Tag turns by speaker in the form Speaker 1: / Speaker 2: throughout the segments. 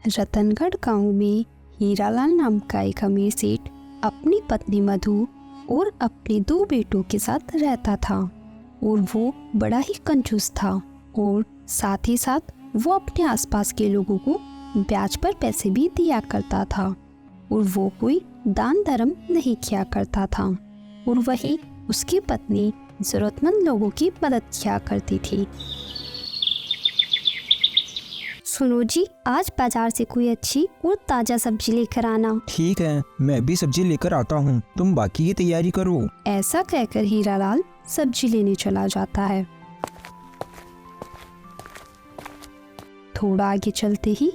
Speaker 1: रतनगढ़ गांव में हीरालाल नाम का एक अमीर सेठ अपनी पत्नी मधु और अपने 2 बेटों के साथ रहता था और वो बड़ा ही कंजूस था और साथ ही साथ वो अपने आसपास के लोगों को ब्याज पर पैसे भी दिया करता था और वो कोई दान धर्म नहीं किया करता था और वही उसकी पत्नी जरूरतमंद लोगों की मदद किया करती थी।
Speaker 2: सुनो जी, आज बाजार से कोई अच्छी और ताजा सब्जी लेकर आना।
Speaker 3: ठीक है, मैं भी सब्जी लेकर आता हूँ, तुम बाकी की तैयारी करो।
Speaker 1: ऐसा कहकर हीरालाल सब्जी लेने चला जाता है। थोड़ा आगे चलते ही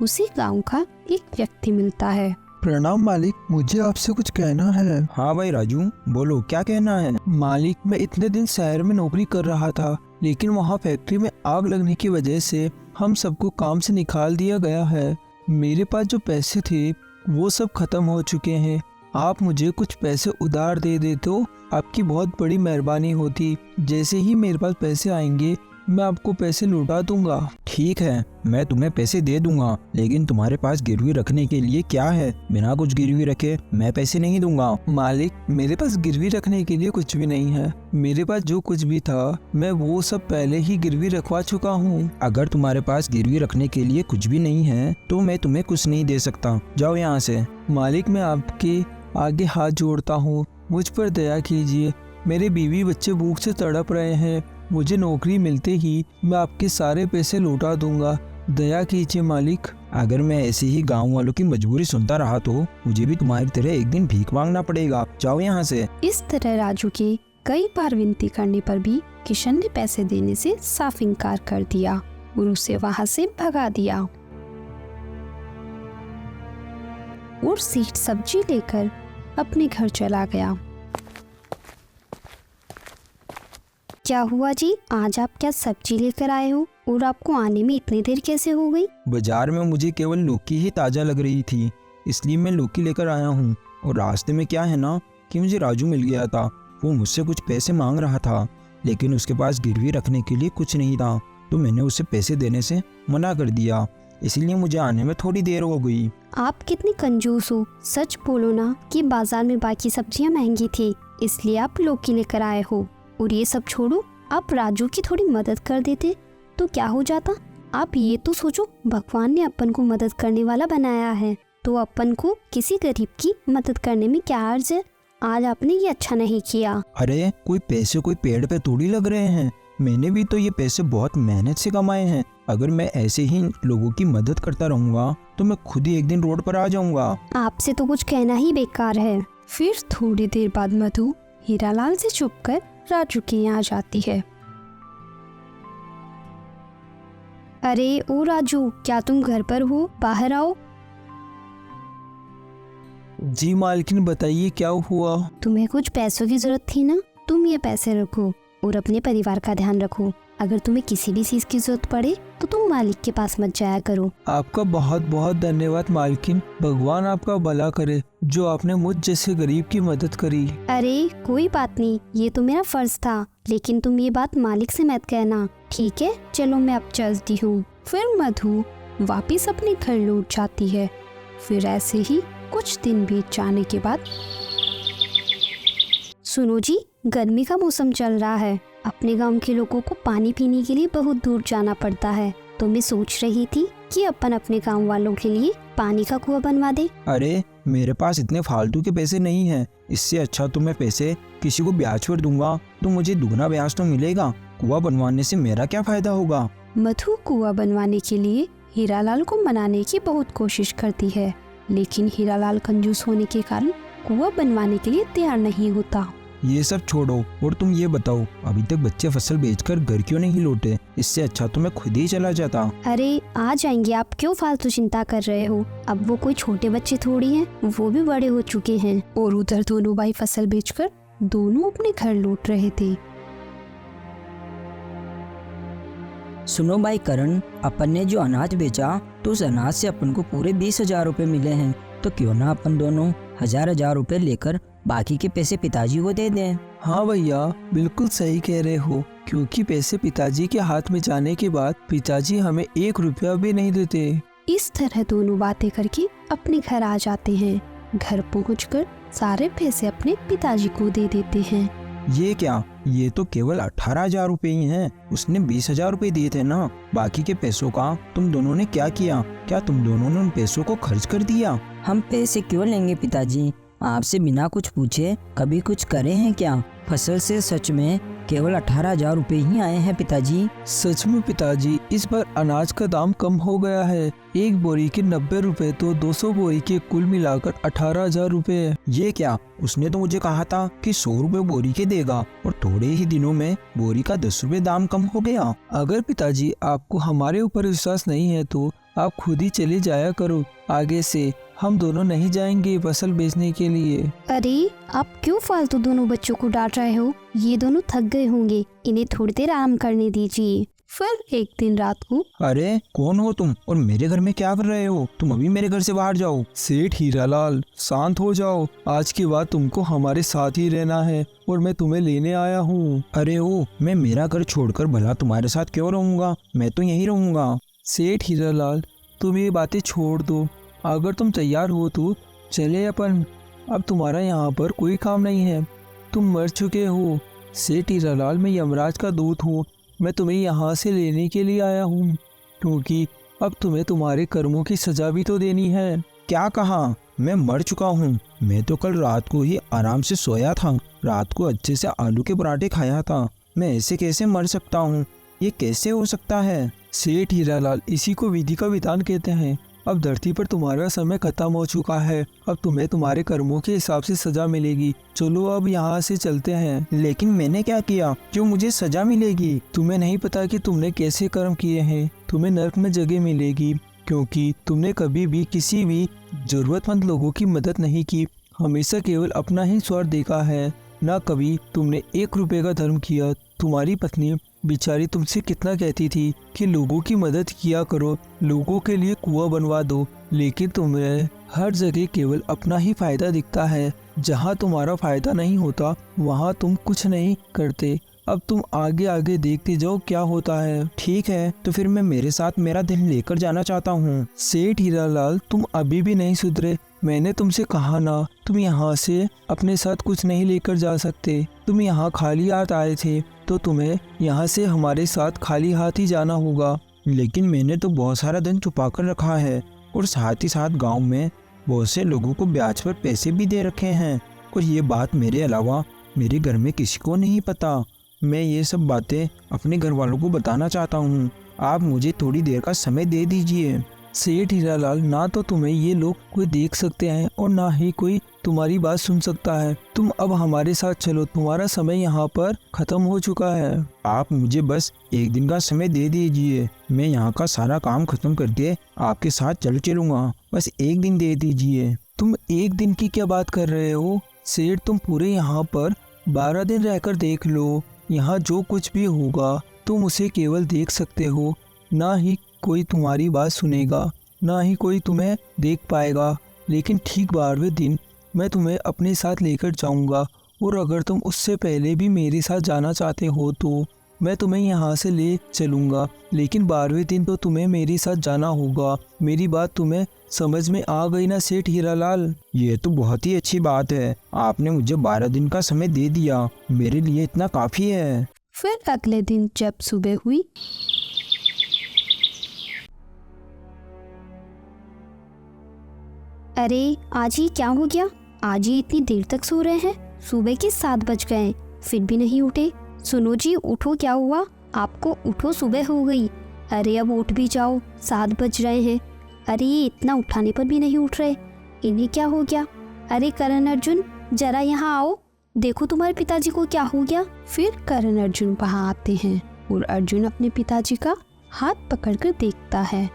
Speaker 1: उसी गांव का एक व्यक्ति मिलता है।
Speaker 4: प्रणाम मालिक, मुझे आपसे कुछ कहना है।
Speaker 3: हाँ भाई राजू, बोलो क्या कहना है।
Speaker 4: मालिक, मैं इतने दिन शहर में नौकरी कर रहा था, लेकिन वहाँ फैक्ट्री में आग लगने की वजह से हम सबको काम से निकाल दिया गया है। मेरे पास जो पैसे थे वो सब खत्म हो चुके हैं। आप मुझे कुछ पैसे उधार दे दे तो आपकी बहुत बड़ी मेहरबानी होती। जैसे ही मेरे पास पैसे आएंगे मैं आपको पैसे लौटा दूंगा।
Speaker 3: ठीक है, मैं तुम्हें पैसे दे दूंगा, लेकिन तुम्हारे पास गिरवी रखने के लिए क्या है। बिना कुछ गिरवी रखे मैं पैसे नहीं दूंगा।
Speaker 4: मालिक, मेरे पास गिरवी रखने के लिए कुछ भी नहीं है। मेरे पास जो कुछ भी था मैं वो सब पहले ही गिरवी रखवा चुका हूँ।
Speaker 3: अगर तुम्हारे पास गिरवी रखने के लिए कुछ भी नहीं है तो मैं तुम्हें कुछ नहीं दे सकता, जाओ यहाँ से।
Speaker 4: मालिक, मैं आपके आगे हाथ जोड़ता हूँ, मुझ पर दया कीजिए। मेरे बीवी बच्चे भूख से तड़प रहे हैं। मुझे नौकरी मिलते ही मैं आपके सारे पैसे लौटा दूंगा, दया कीजिए मालिक।
Speaker 3: अगर मैं ऐसे ही गांव वालों की मजबूरी सुनता रहा तो मुझे भी तुम्हारी तरह एक दिन भीख मांगना पड़ेगा, जाओ यहाँ से।
Speaker 1: इस तरह राजू के कई बार विनती करने पर भी किशन ने पैसे देने से साफ इनकार कर दिया और उसे वहाँ से भगा दिया और सेठ सब्जी लेकर अपने घर चला गया।
Speaker 2: क्या हुआ जी, आज आप क्या सब्जी लेकर आए हो और आपको आने में इतनी देर कैसे हो गई?
Speaker 3: बाजार में मुझे केवल लौकी ही ताजा लग रही थी, इसलिए मैं लौकी लेकर आया हूँ। और रास्ते में क्या है ना कि मुझे राजू मिल गया था। वो मुझसे कुछ पैसे मांग रहा था, लेकिन उसके पास गिरवी रखने के लिए कुछ नहीं था, तो मैंने उसे पैसे देने से मना कर दिया, इसलिए मुझे आने में थोड़ी देर हो गई।
Speaker 2: आप कितनी कंजूस हो। सच बोलो ना कि बाजार में बाकी सब्जियां महंगी थी, इसलिए आप लौकी लेकर आए हो। और ये सब छोड़ो, आप राजू की थोड़ी मदद कर देते तो क्या हो जाता। आप ये तो सोचो, भगवान ने अपन को मदद करने वाला बनाया है, तो अपन को किसी गरीब की मदद करने में क्या हर्ज है। आज आपने ये अच्छा नहीं किया।
Speaker 3: अरे कोई पैसे कोई पेड़ पे थोड़ी लग रहे हैं, मैंने भी तो ये पैसे बहुत मेहनत से कमाए हैं। अगर मैं ऐसे ही लोगों की मदद करता रहूंगा तो मैं खुद ही एक दिन रोड पर आ जाऊंगा।
Speaker 2: आपसे तो कुछ कहना ही बेकार है।
Speaker 1: फिर थोड़ी देर बाद मधु हीरालाल से छुपकर राजू के यहाँ जाती है।
Speaker 2: अरे ओ राजू, क्या तुम घर पर हो? बाहर आओ।
Speaker 4: जी मालकिन, बताइए क्या हुआ।
Speaker 2: तुम्हें कुछ पैसों की जरूरत थी ना, तुम ये पैसे रखो और अपने परिवार का ध्यान रखो। अगर तुम्हें किसी भी चीज की जरूरत पड़े तो तुम मालिक के पास मत जाया करो।
Speaker 4: आपका बहुत बहुत धन्यवाद मालकिन, भगवान आपका भला करे जो आपने मुझ जैसे गरीब की मदद करी।
Speaker 2: अरे कोई बात नहीं, ये तो मेरा फर्ज था, लेकिन तुम ये बात मालिक से मत कहना, ठीक है? चलो मैं अब चलती हूँ।
Speaker 1: फिर मधु वापिस अपने घर लौट जाती है। फिर ऐसे ही कुछ दिन बीत जाने के बाद,
Speaker 2: सुनो जी, गर्मी का मौसम चल रहा है, अपने गांव के लोगों को पानी पीने के लिए बहुत दूर जाना पड़ता है, तो मैं सोच रही थी कि अपन अपने गांव वालों के लिए पानी का कुआं बनवा दे।
Speaker 3: अरे मेरे पास इतने फालतू के पैसे नहीं हैं, इससे अच्छा तो मैं पैसे किसी को ब्याज पर दूंगा तो मुझे दुगना ब्याज तो मिलेगा। कुआं बनवाने से मेरा क्या फायदा होगा।
Speaker 1: मधु कुआं बनवाने के लिए हीरालाल को मनाने की बहुत कोशिश करती है, लेकिन हीरालाल कंजूस होने के कारण कुआं बनवाने के लिए तैयार नहीं होता।
Speaker 3: ये सब छोड़ो और तुम ये बताओ, अभी तक बच्चे फसल बेचकर घर क्यों नहीं लौटे? इससे अच्छा तो मैं खुद ही चला जाता।
Speaker 2: अरे आ जाएंगे, आप क्यों फालतू चिंता कर रहे हो। अब वो कोई छोटे बच्चे थोड़ी हैं, वो भी बड़े हो चुके हैं।
Speaker 1: और उधर दोनों भाई फसल बेचकर दोनों अपने घर लौट रहे थे।
Speaker 5: सुनो भाई करण, अपन ने जो अनाज बेचा तो उस अनाज से अपन को पूरे 20,000 रुपए मिले हैं, तो क्यों ना अपन दोनों हजार रुपए लेकर बाकी के पैसे पिताजी को दे दें।
Speaker 4: हाँ भैया, बिल्कुल सही कह रहे हो, क्योंकि पैसे पिताजी के हाथ में जाने के बाद पिताजी हमें 1 रुपया भी नहीं देते।
Speaker 1: इस तरह दोनों बातें करके अपने घर आ जाते हैं। घर पहुंचकर सारे पैसे अपने पिताजी को दे देते हैं।
Speaker 3: ये क्या, ये तो केवल 18,000 रुपए ही हैं। उसने 20,000 रुपए दिए थे ना। बाकी के पैसों का तुम दोनों ने क्या किया? क्या तुम दोनों ने उन पैसों को खर्च कर दिया?
Speaker 5: हम पैसे क्यों लेंगे पिताजी? आपसे बिना कुछ पूछे कभी कुछ करे हैं क्या? फसल से सच में केवल 18,000 रुपए ही आए हैं पिताजी।
Speaker 4: सच में पिताजी, इस बार अनाज का दाम कम हो गया है। 1 बोरी के 90 रुपए तो 200 बोरी के कुल मिलाकर 18,000 रुपए।
Speaker 3: ये क्या, उसने तो मुझे कहा था कि 100 रुपए बोरी के देगा और थोड़े ही दिनों में बोरी का 10 रुपए दाम कम हो गया।
Speaker 4: अगर पिताजी आपको हमारे ऊपर विश्वास नहीं है तो आप खुद ही चले जाया करो। आगे से हम दोनों नहीं जाएंगे फसल बेचने के लिए।
Speaker 2: अरे आप क्यों फालतू दोनों बच्चों को डांट रहे हो? ये दोनों थक गए होंगे, इन्हें थोड़ी देर आराम करने दीजिए।
Speaker 1: फिर एक दिन रात को,
Speaker 3: अरे कौन हो तुम और मेरे घर में क्या कर रहे हो? तुम अभी मेरे घर से बाहर जाओ।
Speaker 4: सेठ हीरालाल, शांत हो जाओ। आज के बाद तुमको हमारे साथ ही रहना है और मैं तुम्हें लेने आया हूँ।
Speaker 3: अरे ओ, मैं मेरा घर छोड़कर भला तुम्हारे साथ क्यों रहूंगा? मैं तो यहीं रहूंगा।
Speaker 4: सेठ हीरालाल, तुम ये बातें छोड़ दो। अगर तुम तैयार हो तो चले अपन। अब तुम्हारा यहाँ पर कोई काम नहीं है, तुम मर चुके हो। सेठ हीरालाल, मैं यमराज का दूत हूँ। मैं तुम्हें यहाँ से लेने के लिए आया हूँ, क्योंकि अब तुम्हें तुम्हारे कर्मों की सजा भी तो देनी है।
Speaker 3: क्या कहा? मैं मर चुका हूँ? मैं तो कल रात को ही आराम से सोया था। रात को अच्छे से आलू के पराठे खाया था। मैं ऐसे कैसे मर सकता हूँ? ये कैसे हो सकता है?
Speaker 4: सेठ हीरालाल, इसी को विधि का विधान कहते हैं। अब धरती पर तुम्हारा समय खत्म हो चुका है। अब तुम्हें तुम्हारे कर्मों के हिसाब से सजा मिलेगी। चलो अब यहाँ से चलते हैं।
Speaker 3: लेकिन मैंने क्या किया जो मुझे सजा मिलेगी?
Speaker 4: तुम्हें नहीं पता कि तुमने कैसे कर्म किए हैं? तुम्हें नरक में जगह मिलेगी, क्योंकि तुमने कभी भी किसी भी जरूरतमंद लोगों की मदद नहीं की। हमेशा केवल अपना ही स्वार्थ देखा है। ना कभी तुमने 1 रुपए का धर्म किया। तुम्हारी पत्नी बेचारी तुमसे कितना कहती थी कि लोगों की मदद किया करो, लोगों के लिए कुआं बनवा दो, लेकिन तुम्हें हर जगह केवल अपना ही फायदा दिखता है। जहाँ तुम्हारा फायदा नहीं होता वहाँ तुम कुछ नहीं करते। अब तुम आगे आगे देखते जाओ क्या होता है।
Speaker 3: ठीक है, तो फिर मैं मेरे साथ मेरा दिल लेकर जाना चाहता हूँ।
Speaker 4: सेठ हीरालाल, तुम अभी भी नहीं सुधरे। मैंने तुमसे कहा ना, तुम यहाँ से अपने साथ कुछ नहीं लेकर जा सकते। तुम यहाँ खाली हाथ आए थे तो तुम्हें यहाँ से हमारे साथ खाली हाथ ही जाना होगा।
Speaker 3: लेकिन मैंने तो बहुत सारा धन छुपा कर रखा है और साथ ही साथ गांव में बहुत से लोगों को ब्याज पर पैसे भी दे रखे हैं, और ये बात मेरे अलावा मेरे घर में किसी को नहीं पता। मैं ये सब बातें अपने घर वालों को बताना चाहता हूँ। आप मुझे थोड़ी देर का समय दे दीजिए।
Speaker 4: सेठ हीरालाल, ना तो तुम्हें ये लोग कोई देख सकते हैं और ना ही कोई तुम्हारी बात सुन सकता है। तुम अब हमारे साथ चलो, तुम्हारा समय यहाँ पर खत्म हो चुका है।
Speaker 3: आप मुझे बस 1 दिन का समय दे दीजिए। मैं यहाँ का सारा काम खत्म करके आपके साथ चलूँगा। बस 1 दिन दे दीजिए।
Speaker 4: तुम 1 दिन की क्या बात कर रहे हो सेठ? तुम पूरे यहाँ पर 12 दिन रहकर देख लो। यहाँ जो कुछ भी होगा तुम उसे केवल देख सकते हो। ना ही कोई तुम्हारी बात सुनेगा, ना ही कोई तुम्हें देख पाएगा। लेकिन ठीक 12वें दिन मैं तुम्हें अपने साथ लेकर जाऊंगा, और अगर तुम उससे पहले भी मेरे साथ जाना चाहते हो तो मैं तुम्हें यहाँ से ले चलूँगा। लेकिन 12वें दिन तो तुम्हें मेरे साथ जाना होगा। मेरी बात तुम्हें समझ में आ गई ना सेठ हीरालाल?
Speaker 3: ये तो बहुत ही अच्छी बात है। आपने मुझे 12 दिन का समय दे दिया, मेरे लिए इतना काफ़ी है।
Speaker 1: फिर अगले दिन जब सुबह हुई,
Speaker 2: अरे आज ही क्या हो गया? आज ही इतनी देर तक सो रहे हैं। सुबह के 7 बज गए, फिर भी नहीं उठे। सुनो जी, उठो, क्या हुआ आपको? उठो, सुबह हो गई। अरे अब उठ भी जाओ, 7 बज रहे हैं। अरे ये इतना उठाने पर भी नहीं उठ रहे, इन्हें क्या हो गया? अरे करण अर्जुन, जरा यहाँ आओ, देखो तुम्हारे पिताजी को क्या हो गया।
Speaker 1: फिर करण अर्जुन वहाँ आते हैं और अर्जुन अपने पिताजी का हाथ पकड़कर देखता है।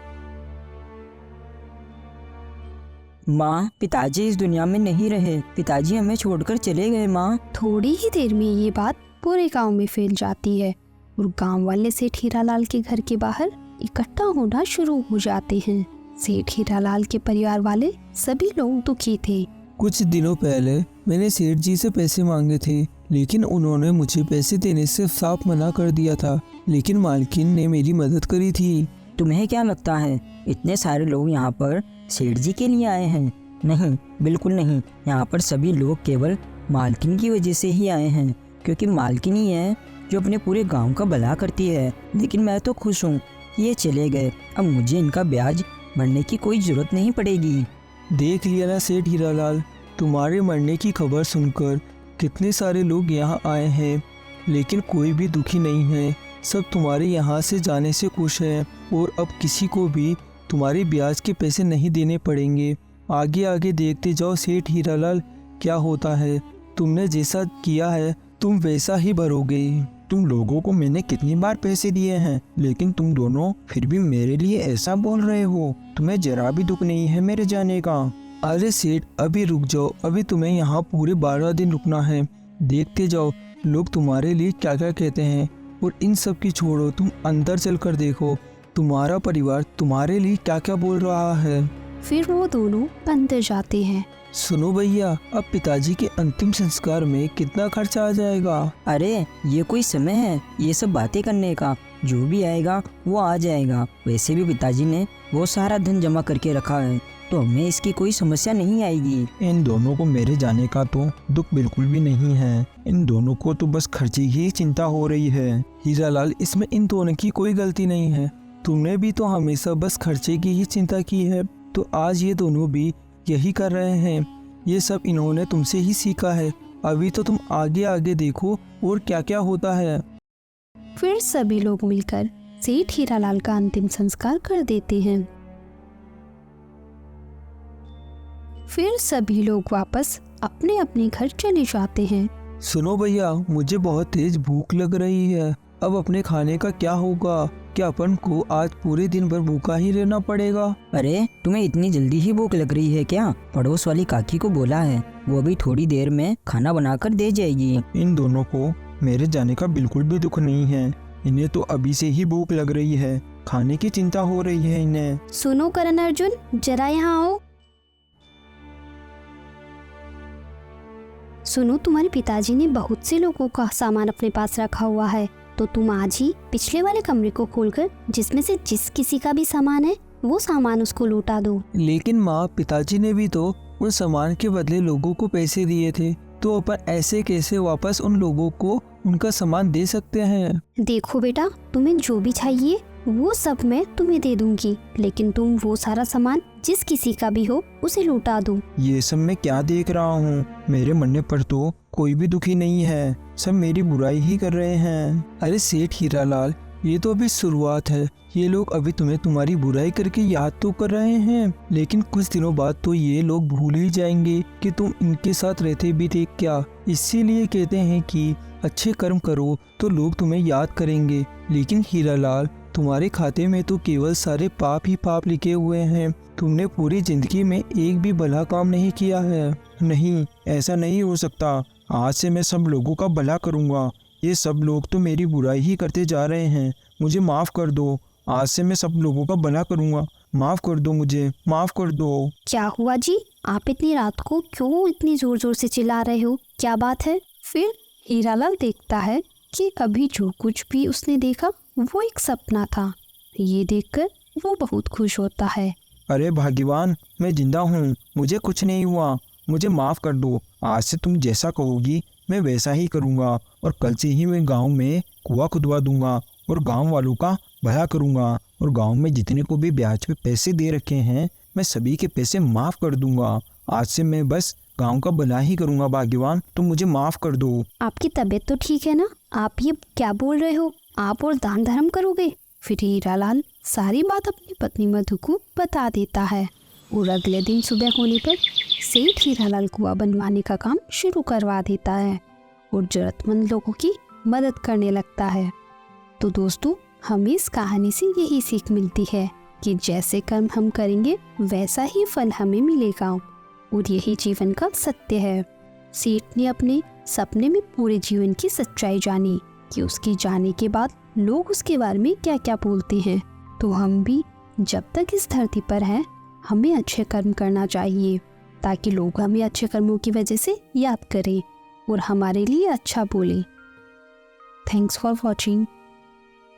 Speaker 5: माँ, पिताजी इस दुनिया में नहीं रहे। पिताजी हमें छोड़कर चले गए माँ।
Speaker 1: थोड़ी ही देर में ये बात पूरे गांव में फैल जाती है और गांव वाले सेठ हीरालाल के घर के बाहर इकट्ठा होना शुरू हो जाते हैं। सेठ हीरालाल के परिवार वाले सभी लोग दुखी थे।
Speaker 4: कुछ दिनों पहले मैंने सेठ जी से पैसे मांगे थे, लेकिन उन्होंने मुझे पैसे देने से साफ मना कर दिया था। लेकिन मालकिन ने मेरी मदद करी थी।
Speaker 5: तुम्हें क्या लगता है इतने सारे लोग यहाँ पर सेठ जी के लिए आए हैं? नहीं, बिल्कुल नहीं। यहाँ पर सभी लोग केवल मालकिन की वजह से ही आए हैं, क्योंकि मालकिन ही है जो अपने पूरे गांव का भला करती है। लेकिन मैं तो खुश हूँ, ये चले गए, अब मुझे इनका ब्याज भरने की कोई ज़रूरत नहीं पड़ेगी।
Speaker 4: देख लिया ना सेठ हीरालाल, तुम्हारे मरने की खबर सुनकर कितने सारे लोग यहाँ आए हैं, लेकिन कोई भी दुखी नहीं है। सब तुम्हारे यहाँ से जाने से खुश हैं और अब किसी को भी तुम्हारे ब्याज के पैसे नहीं देने पड़ेंगे। आगे आगे देखते जाओ सेठ हीरालाल, क्या होता है। तुमने जैसा किया है तुम वैसा ही भरोगे।
Speaker 3: तुम लोगों को मैंने कितनी बार पैसे दिए हैं, लेकिन तुम दोनों फिर भी मेरे लिए ऐसा बोल रहे हो। तुम्हें जरा भी दुख नहीं है मेरे जाने का।
Speaker 4: अरे सेठ अभी रुक जाओ, अभी तुम्हें यहाँ पूरे 12 दिन रुकना है। देखते जाओ लोग तुम्हारे लिए क्या क्या कहते हैं। और इन सब की छोड़ो, तुम अंदर चलकर देखो तुम्हारा परिवार तुम्हारे लिए क्या क्या बोल रहा है।
Speaker 2: फिर वो दोनों अंदर जाते हैं।
Speaker 4: सुनो भैया, अब पिताजी के अंतिम संस्कार में कितना खर्चा आ जाएगा?
Speaker 5: अरे ये कोई समय है ये सब बातें करने का? जो भी आएगा वो आ जाएगा। वैसे भी पिताजी ने वो सारा धन जमा करके रखा है, तो हमें इसकी कोई समस्या नहीं आएगी।
Speaker 3: इन दोनों को मेरे जाने का तो दुख बिल्कुल भी नहीं है। इन दोनों को तो बस खर्चे की चिंता हो रही है।
Speaker 4: हीरालाल, इसमें इन दोनों की कोई गलती नहीं है। तुमने भी तो हमेशा बस खर्चे की ही चिंता की है, तो आज ये दोनों भी यही कर रहे हैं। ये सब इन्होंने तुमसे ही सीखा है। अभी तो तुम आगे आगे देखो और क्या क्या होता है।
Speaker 2: फिर सभी लोग मिलकर सेठ हीरालाल का अंतिम संस्कार कर देते हैं। फिर सभी लोग वापस अपने अपने घर चले जाते हैं।
Speaker 4: सुनो भैया, मुझे बहुत तेज भूख लग रही है। अब अपने खाने का क्या होगा? क्या अपन को आज पूरे दिन भर भूखा ही रहना पड़ेगा?
Speaker 5: अरे तुम्हें इतनी जल्दी ही भूख लग रही है क्या? पड़ोस वाली काकी को बोला है, वो भी थोड़ी देर में खाना बनाकर दे जाएगी।
Speaker 3: इन दोनों को मेरे जाने का बिल्कुल भी दुख नहीं है। इन्हें तो अभी से ही भूख लग रही है, खाने की चिंता हो रही है इन्हें।
Speaker 2: सुनो करण अर्जुन, जरा यहाँ आओ। सुनो, तुम्हारे पिताजी ने बहुत से लोगों का सामान अपने पास रखा हुआ है, तो तुम आज ही पिछले वाले कमरे को खोलकर जिसमें से जिस किसी का भी सामान है वो सामान उसको लौटा दो।
Speaker 4: लेकिन माँ, पिताजी ने भी तो उन सामान के बदले लोगों को पैसे दिए थे, तो अपन ऐसे कैसे वापस उन लोगों को उनका सामान दे सकते हैं?
Speaker 2: देखो बेटा, तुम्हें जो भी चाहिए वो सब मैं तुम्हें दे दूंगी, लेकिन तुम वो सारा सामान जिस किसी का भी हो उसे लौटा दो।
Speaker 3: ये सब मैं क्या देख रहा हूँ? मेरे मरने पर तो कोई भी दुखी नहीं है, सब मेरी बुराई ही कर रहे हैं।
Speaker 4: अरे सेठ हीरालाल, ये तो अभी शुरुआत है। ये लोग अभी तुम्हें तुम्हारी बुराई करके याद तो कर रहे हैं, लेकिन कुछ दिनों बाद तो ये लोग भूल ही जाएंगे कि तुम इनके साथ रहते भी थे क्या। इसीलिए कहते हैं कि अच्छे कर्म करो तो लोग तुम्हें याद करेंगे। लेकिन हीरालाल, तुम्हारे खाते में तो केवल सारे पाप ही पाप लिखे हुए हैं। तुमने पूरी जिंदगी में एक भी भला काम नहीं किया है।
Speaker 3: नहीं, ऐसा नहीं हो सकता। आज से मैं सब लोगों का भला करूँगा। ये सब लोग तो मेरी बुराई ही करते जा रहे हैं। मुझे माफ़ कर दो। आज से मैं सब लोगों का भला करूँगा। माफ़ कर दो, मुझे माफ़ कर दो।
Speaker 2: क्या हुआ जी, आप इतनी रात को क्यों इतनी जोर जोर से चिल्ला रहे हो? क्या बात है?
Speaker 1: फिर हीरालाल देखता है कि अभी जो कुछ भी उसने देखा वो एक सपना था। ये देखकर वो बहुत खुश होता है।
Speaker 3: अरे भाग्यवान, मैं जिंदा हूँ, मुझे कुछ नहीं हुआ। मुझे माफ़ कर दो। आज से तुम जैसा कहोगी मैं वैसा ही करूँगा, और कल से ही मैं गांव में कुआं खुदवा दूंगा और गांव वालों का भला करूँगा, और गांव में जितने को भी ब्याज पे पैसे दे रखे हैं मैं सभी के पैसे माफ़ कर दूंगा। आज से मैं बस गांव का भला ही करूँगा। भाग्यवान, तुम मुझे माफ़ कर दो।
Speaker 2: आपकी तबीयत तो ठीक है ना? आप ये क्या बोल रहे हो? आप और दान धर्म करोगे?
Speaker 1: फिर हीरालाल सारी बात अपनी पत्नी मधु को बता देता है, और अगले दिन सुबह होने पर सेठ हीरालाल कुआं बनवाने का काम शुरू करवा देता है और जरूरतमंद लोगों की मदद करने लगता है। तो दोस्तों, हमें इस कहानी से यही सीख मिलती है कि जैसे कर्म हम करेंगे वैसा ही फल हमें मिलेगा, और यही जीवन का सत्य है। सेठ ने अपने सपने में पूरे जीवन की सच्चाई जानी कि उसके जाने के बाद लोग उसके बारे में क्या क्या बोलते हैं। तो हम भी जब तक इस धरती पर हैं हमें अच्छे कर्म करना चाहिए, ताकि लोग हमें अच्छे कर्मों की वजह से याद करें और हमारे लिए अच्छा बोलें। Thanks for watching.